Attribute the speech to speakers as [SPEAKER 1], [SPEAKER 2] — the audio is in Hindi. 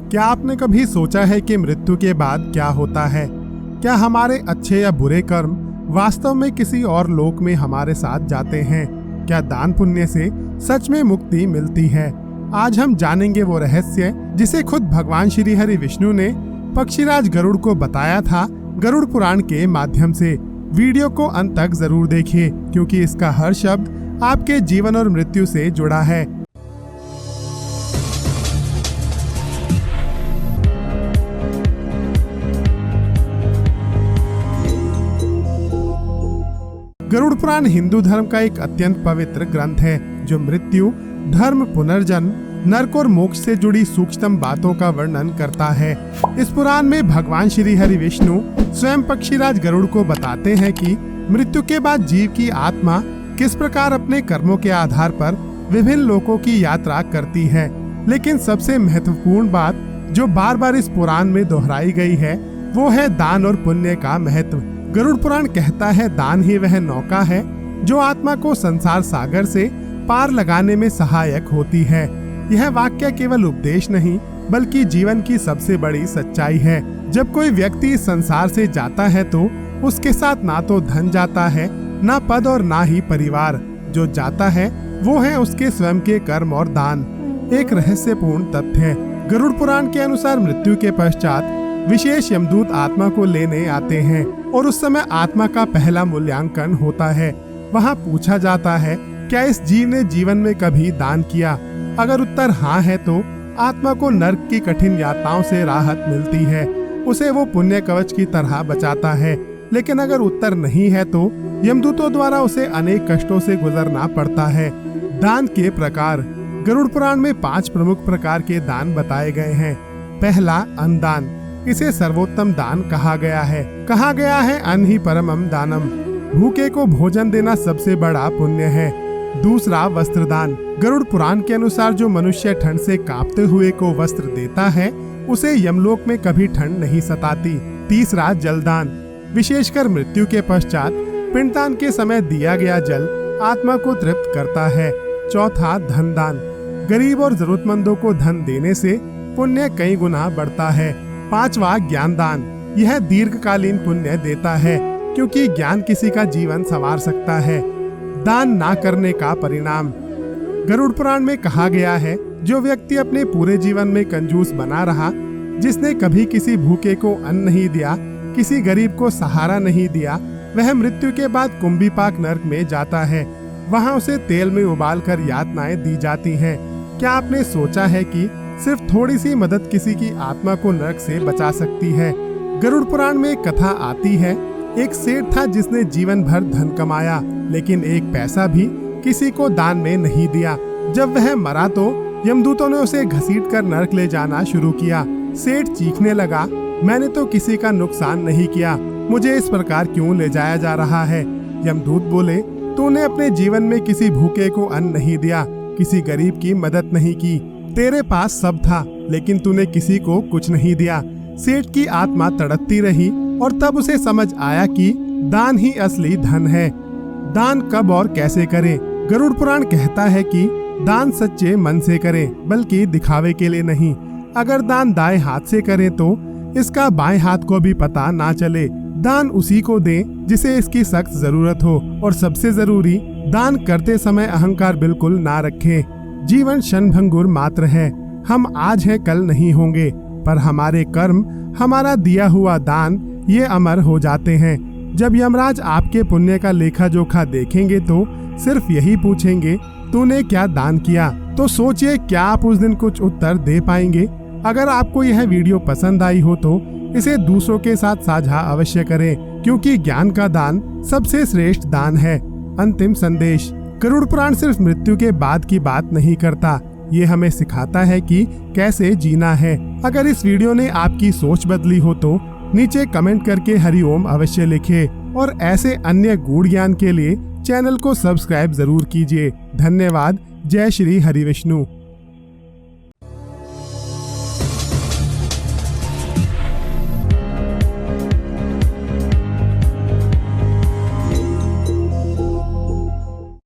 [SPEAKER 1] क्या आपने कभी सोचा है कि मृत्यु के बाद क्या होता है? क्या हमारे अच्छे या बुरे कर्म वास्तव में किसी और लोक में हमारे साथ जाते हैं? क्या दान पुण्य से सच में मुक्ति मिलती है? आज हम जानेंगे वो रहस्य जिसे खुद भगवान श्री हरि विष्णु ने पक्षीराज गरुड़ को बताया था गरुड़ पुराण के माध्यम से। वीडियो को अंत तक जरूर देखिए, क्योंकि इसका हर शब्द आपके जीवन और मृत्यु से जुड़ा है। गरुड़ पुराण हिंदू धर्म का एक अत्यंत पवित्र ग्रंथ है, जो मृत्यु, धर्म, पुनर्जन्म, नरक और मोक्ष से जुड़ी सूक्ष्म बातों का वर्णन करता है। इस पुराण में भगवान श्री हरि विष्णु स्वयं पक्षीराज गरुड़ को बताते हैं कि मृत्यु के बाद जीव की आत्मा किस प्रकार अपने कर्मों के आधार पर विभिन्न लोकों की यात्रा करती है। लेकिन सबसे महत्वपूर्ण बात जो बार बार इस पुराण में दोहराई गई है, वो है दान और पुण्य का महत्व। गरुड़ पुराण कहता है, दान ही वह नौका है जो आत्मा को संसार सागर से पार लगाने में सहायक होती है। यह वाक्य केवल उपदेश नहीं, बल्कि जीवन की सबसे बड़ी सच्चाई है। जब कोई व्यक्ति इस संसार से जाता है तो उसके साथ ना तो धन जाता है, ना पद और ना ही परिवार। जो जाता है वो है उसके स्वयं के कर्म और दान। एक रहस्यपूर्ण तथ्य है, गरुड़ पुराण के अनुसार मृत्यु के पश्चात विशेष यमदूत आत्मा को लेने आते हैं और उस समय आत्मा का पहला मूल्यांकन होता है। वहाँ पूछा जाता है, क्या इस जीव ने जीवन में कभी दान किया? अगर उत्तर हाँ है तो आत्मा को नरक की कठिन यातनाओं से राहत मिलती है, उसे वो पुण्य कवच की तरह बचाता है। लेकिन अगर उत्तर नहीं है तो यमदूतों द्वारा उसे अनेक कष्टों से गुजरना पड़ता है। दान के प्रकार। गरुड़ पुराण में 5 प्रमुख प्रकार के दान बताए गए हैं। पहला, अन्नदान। इसे सर्वोत्तम दान कहा गया है। अन्न ही परमम दानम। भूखे को भोजन देना सबसे बड़ा पुण्य है। दूसरा, वस्त्रदान। गरुड़ पुराण के अनुसार जो मनुष्य ठंड से कांपते हुए को वस्त्र देता है, उसे यमलोक में कभी ठंड नहीं सताती। तीसरा, जलदान। विशेषकर मृत्यु के पश्चात पिंडदान के समय दिया गया जल आत्मा को तृप्त करता है। चौथा, धनदान। गरीब और जरूरतमंदों को धन देने से पुण्य कई गुना बढ़ता है। पांचवा, ज्ञानदान। यह दीर्घकालीन पुण्य देता है, क्योंकि ज्ञान किसी का जीवन संवार सकता है। दान ना करने का परिणाम। गरुड़ पुराण में कहा गया है, जो व्यक्ति अपने पूरे जीवन में कंजूस बना रहा, जिसने कभी किसी भूखे को अन्न नहीं दिया, किसी गरीब को सहारा नहीं दिया, वह मृत्यु के बाद कुंभीपाक नरक में जाता है। वहाँ उसे तेल में उबालकर यातनाएं दी जाती हैं। क्या आपने सोचा है कि सिर्फ थोड़ी सी मदद किसी की आत्मा को नरक से बचा सकती है? गरुड़ पुराण में एक कथा आती है, एक सेठ था जिसने जीवन भर धन कमाया, लेकिन एक पैसा भी किसी को दान में नहीं दिया। जब वह मरा तो यमदूतों ने उसे घसीटकर नरक ले जाना शुरू किया। सेठ चीखने लगा, मैंने तो किसी का नुकसान नहीं किया, मुझे इस प्रकार क्यों ले जाया जा रहा है? यमदूत बोले, तूने अपने जीवन में किसी भूखे को अन्न नहीं दिया, किसी गरीब की मदद नहीं की, तेरे पास सब था, लेकिन तूने किसी को कुछ नहीं दिया। सेठ की आत्मा तड़पती रही और तब उसे समझ आया कि दान ही असली धन है। दान कब और कैसे करें? गरुड़ पुराण कहता है कि दान सच्चे मन से करें, बल्कि दिखावे के लिए नहीं। अगर दान दाएं हाथ से करें तो इसका बाएं हाथ को भी पता ना चले। दान उसी को दें जिसे इसकी सख्त जरूरत हो, और सबसे जरूरी, दान करते समय अहंकार बिल्कुल ना रखें। जीवन क्षणभंगुर मात्र है। हम आज हैं, कल नहीं होंगे, पर हमारे कर्म, हमारा दिया हुआ दान, ये अमर हो जाते हैं। जब यमराज आपके पुण्य का लेखा जोखा देखेंगे तो सिर्फ यही पूछेंगे, तूने क्या दान किया? तो सोचिए, क्या आप उस दिन कुछ उत्तर दे पाएंगे? अगर आपको यह वीडियो पसंद आई हो तो इसे दूसरों के साथ साझा अवश्य करें, क्योंकि ज्ञान का दान सबसे श्रेष्ठ दान है। अंतिम संदेश। गरुड़ पुराण सिर्फ मृत्यु के बाद की बात नहीं करता, ये हमें सिखाता है कि कैसे जीना है। अगर इस वीडियो ने आपकी सोच बदली हो तो नीचे कमेंट करके हरिओम अवश्य लिखें, और ऐसे अन्य गूढ़ ज्ञान के लिए चैनल को सब्सक्राइब जरूर कीजिए। धन्यवाद। जय श्री हरि विष्णु।